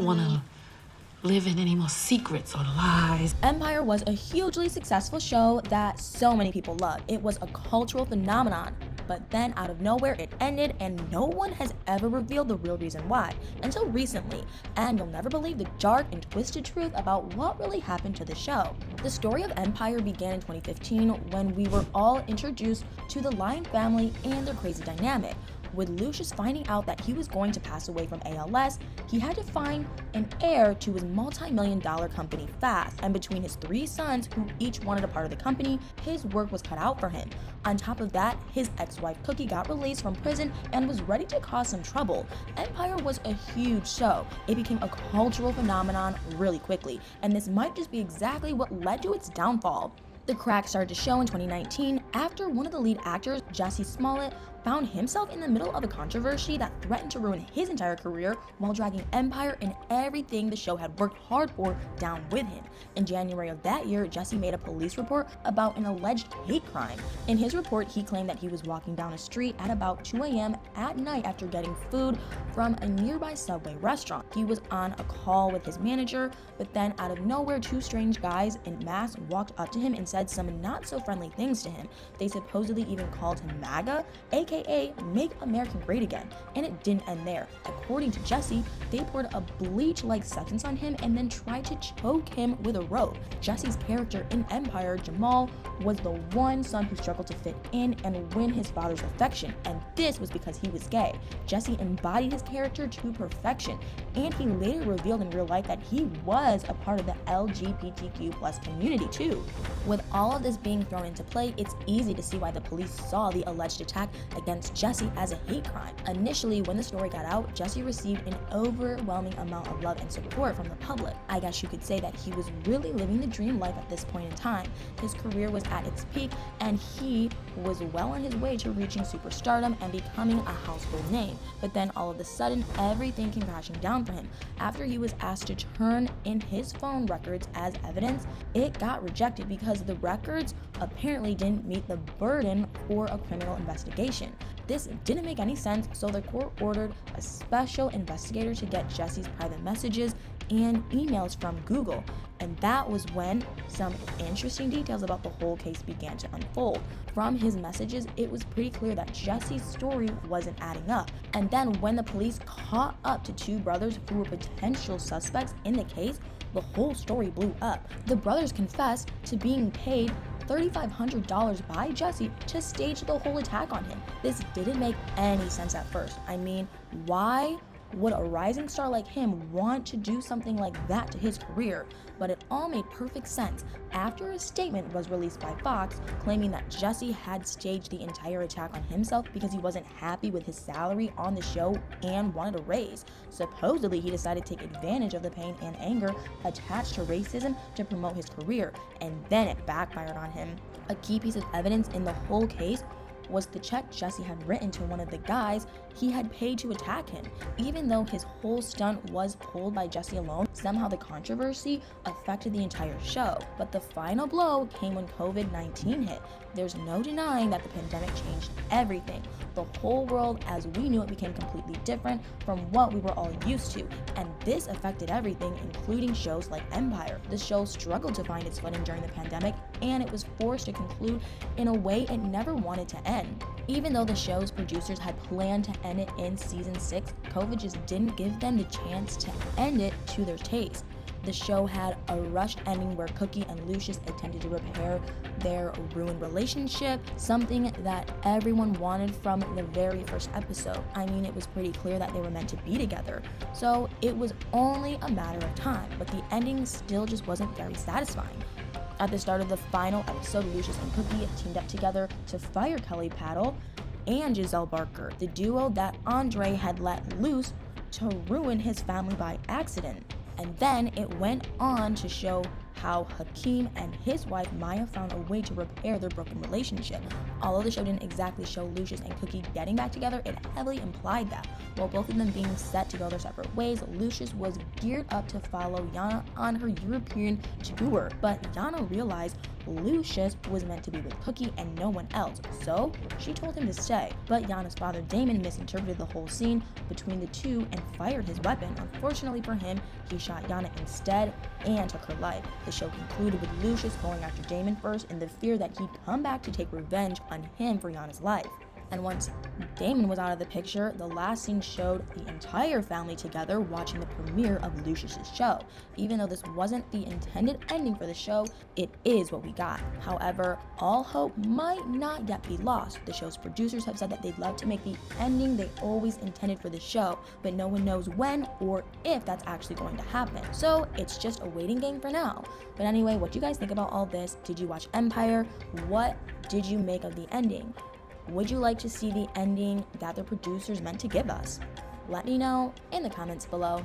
don't want to live in any more secrets or lies. Empire was a hugely successful show that so many people loved. It was a cultural phenomenon. But then out of nowhere it ended, and no one has ever revealed the real reason why until recently, and you'll never believe the dark and twisted truth about what really happened to the show. The story of Empire began in 2015 when we were all introduced to the Lyon family and their crazy dynamic. With Lucius finding out that he was going to pass away from ALS, he had to find an heir to his multi-million-dollar company fast, and between his 3 sons, who each wanted a part of the company, his work was cut out for him. On top of that, his ex-wife Cookie got released from prison and was ready to cause some trouble. Empire was a huge show. It became a cultural phenomenon really quickly, and this might just be exactly what led to its downfall. The crack started to show in 2019 after one of the lead actors, Jussie Smollett, found himself in the middle of a controversy that threatened to ruin his entire career while dragging Empire and everything the show had worked hard for down with him. In January of that year, Jussie made a police report about an alleged hate crime. In his report, he claimed that he was walking down a street at about 2 a.m. at night after getting food from a nearby Subway restaurant. He was on a call with his manager, but then out of nowhere, 2 strange guys in masks walked up to him and said some not so friendly things to him. They supposedly even called him MAGA, aka Make America Great Again, and it didn't end there. According to Jussie, they poured a bleach-like substance on him and then tried to choke him with a rope. Jussie's character in Empire, Jamal, was the one son who struggled to fit in and win his father's affection, and this was because he was gay. Jussie embodied his character to perfection, and he later revealed in real life that he was a part of the LGBTQ+ community too. With all of this being thrown into play, it's easy to see why the police saw the alleged attack against Jussie as a hate crime. Initially, when the story got out, Jussie received an overwhelming amount of love and support from the public. I guess you could say that he was really living the dream life at this point in time. His career was at its peak, and he was well on his way to reaching superstardom and becoming a household name. But then all of a sudden, everything came crashing down for him. After he was asked to turn in his phone records as evidence, it got rejected because the records apparently didn't meet the burden for a criminal investigation. This didn't make any sense, so the court ordered a special investigator to get Jussie's private messages and emails from Google. And that was when some interesting details about the whole case began to unfold. From his messages, it was pretty clear that Jussie's story wasn't adding up. And then when the police caught up to 2 brothers who were potential suspects in the case, the whole story blew up. The brothers confessed to being paid $3,500 by Jussie to stage the whole attack on him. This didn't make any sense at first. I mean, why would a rising star like him want to do something like that to his career? But it all made perfect sense after a statement was released by Fox claiming that Jussie had staged the entire attack on himself because he wasn't happy with his salary on the show and wanted a raise. Supposedly, he decided to take advantage of the pain and anger attached to racism to promote his career, and then it backfired on him. A key piece of evidence in the whole case was the check Jussie had written to one of the guys he had paid to attack him. Even though his whole stunt was pulled by Jussie alone, somehow the controversy affected the entire show. But the final blow came when COVID-19 hit. There's no denying that the pandemic changed everything. The whole world as we knew it became completely different from what we were all used to, and this affected everything, including shows like Empire. The show struggled to find its footing during the pandemic, and it was forced to conclude in a way it never wanted to end. Even though the show's producers had planned to end it in season 6, COVID just didn't give them the chance to end it to their taste. The show had a rushed ending where Cookie and Lucius attempted to repair their ruined relationship, something that everyone wanted from the very first episode. I mean, it was pretty clear that they were meant to be together, so it was only a matter of time, but the ending still just wasn't very satisfying. At the start of the final episode, Lucius and Cookie teamed up together to fire Kelly Paddle and Giselle Barker, the duo that Andre had let loose to ruin his family by accident. And then it went on to show how Hakeem and his wife Maya found a way to repair their broken relationship. Although the show didn't exactly show Lucius and Cookie getting back together, it heavily implied that. While both of them being set to go their separate ways, Lucius was geared up to follow Yana on her European tour, but Yana realized Lucius was meant to be with Cookie and no one else, so she told him to stay. But Yana's father Damon misinterpreted the whole scene between the two and fired his weapon. Unfortunately for him, he shot Yana instead and took her life. The show concluded with Lucius going after Damon first in the fear that he'd come back to take revenge on him for Yana's life. And once Damon was out of the picture, the last scene showed the entire family together watching the premiere of Lucius's show. Even though this wasn't the intended ending for the show, it is what we got. However, all hope might not yet be lost. The show's producers have said that they'd love to make the ending they always intended for the show, but no one knows when or if that's actually going to happen. So it's just a waiting game for now. But anyway, what do you guys think about all this? Did you watch Empire? What did you make of the ending? Would you like to see the ending that the producers meant to give us? Let me know in the comments below.